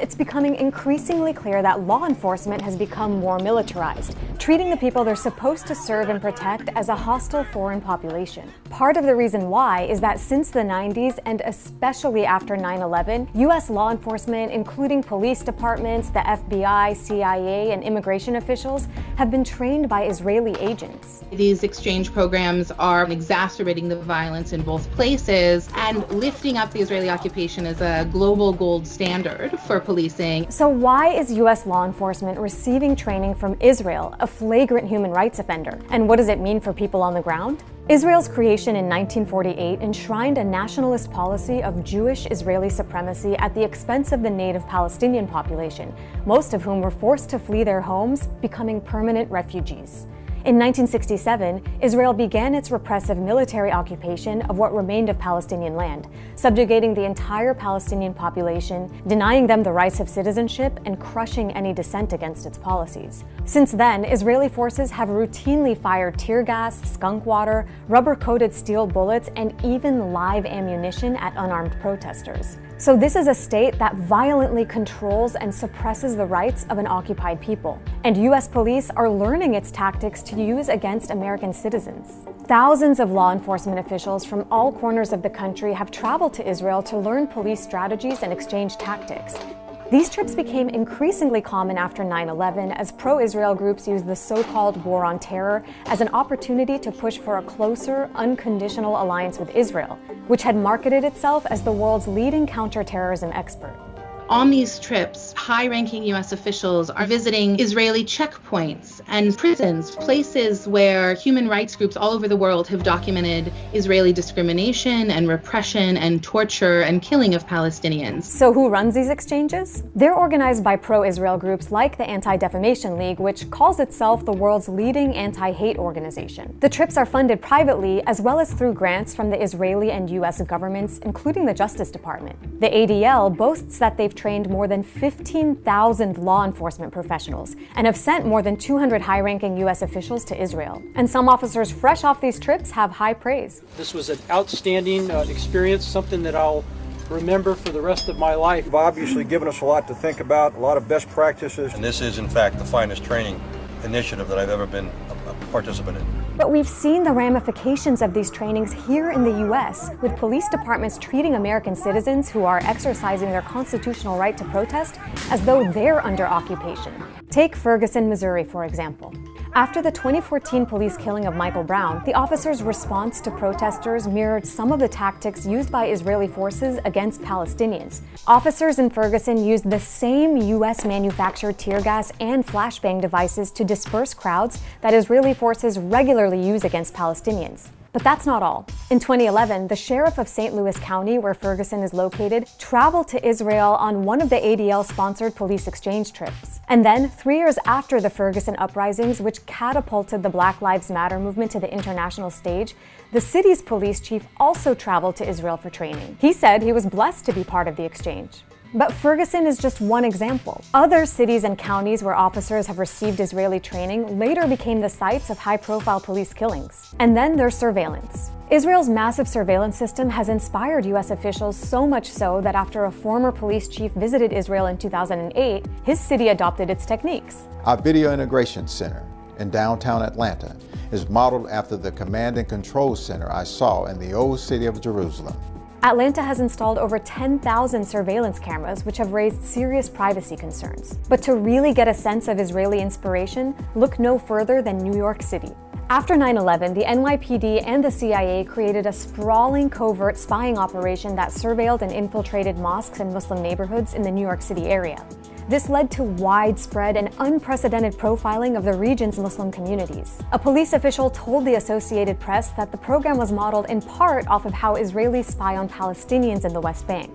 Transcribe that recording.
it's becoming increasingly clear that law enforcement has become more militarized, treating the people they're supposed to serve and protect as a hostile foreign population. Part of the reason why is that since the 90s, and especially after 9/11, U.S. law enforcement, including police departments, the FBI, CIA, and immigration officials, have been trained by Israeli agents. These exchange programs are exacerbating the violence in both places and lifting up the Israeli occupation as a global gold standard for policing. So why is U.S. law enforcement receiving training from Israel, a flagrant human rights offender? And what does it mean for people on the ground? Israel's creation in 1948 enshrined a nationalist policy of Jewish Israeli supremacy at the expense of the native Palestinian population, most of whom were forced to flee their homes, becoming permanent refugees. In 1967, Israel began its repressive military occupation of what remained of Palestinian land, subjugating the entire Palestinian population, denying them the rights of citizenship, and crushing any dissent against its policies. Since then, Israeli forces have routinely fired tear gas, skunk water, rubber-coated steel bullets, and even live ammunition at unarmed protesters. So this is a state that violently controls and suppresses the rights of an occupied people. And U.S. police are learning its tactics to use against American citizens. Thousands of law enforcement officials from all corners of the country have traveled to Israel to learn police strategies and exchange tactics. These trips became increasingly common after 9/11 as pro-Israel groups used the so-called War on Terror as an opportunity to push for a closer, unconditional alliance with Israel, which had marketed itself as the world's leading counterterrorism expert. On these trips, high-ranking U.S. officials are visiting Israeli checkpoints and prisons, places where human rights groups all over the world have documented Israeli discrimination and repression and torture and killing of Palestinians. So who runs these exchanges? They're organized by pro-Israel groups like the Anti-Defamation League, which calls itself the world's leading anti-hate organization. The trips are funded privately as well as through grants from the Israeli and U.S. governments, including the Justice Department. The ADL boasts that they've trained more than 15,000 law enforcement professionals and have sent more than 200 high-ranking U.S. officials to Israel. And some officers fresh off these trips have high praise. This was an outstanding experience, something that I'll remember for the rest of my life. You've obviously given us a lot to think about, a lot of best practices. And this is, in fact, the finest training initiative that I've ever been a participant in. But we've seen the ramifications of these trainings here in the U.S., with police departments treating American citizens who are exercising their constitutional right to protest as though they're under occupation. Take Ferguson, Missouri, for example. After the 2014 police killing of Michael Brown, the officers' response to protesters mirrored some of the tactics used by Israeli forces against Palestinians. Officers in Ferguson used the same U.S.-manufactured tear gas and flashbang devices to disperse crowds that Israeli forces regularly use against Palestinians. But that's not all. In 2011, the sheriff of St. Louis County, where Ferguson is located, traveled to Israel on one of the ADL-sponsored police exchange trips. And then, 3 years after the Ferguson uprisings, which catapulted the Black Lives Matter movement to the international stage, the city's police chief also traveled to Israel for training. He said he was blessed to be part of the exchange. But Ferguson is just one example. Other cities and counties where officers have received Israeli training later became the sites of high-profile police killings. And then there's surveillance. Israel's massive surveillance system has inspired U.S. officials so much so that after a former police chief visited Israel in 2008, his city adopted its techniques. Our Video Integration Center in downtown Atlanta is modeled after the Command and Control Center I saw in the old city of Jerusalem. Atlanta has installed over 10,000 surveillance cameras, which have raised serious privacy concerns. But to really get a sense of Israeli inspiration, look no further than New York City. After 9/11, the NYPD and the CIA created a sprawling covert spying operation that surveilled and infiltrated mosques and Muslim neighborhoods in the New York City area. This led to widespread and unprecedented profiling of the region's Muslim communities. A police official told the Associated Press that the program was modeled in part off of how Israelis spy on Palestinians in the West Bank.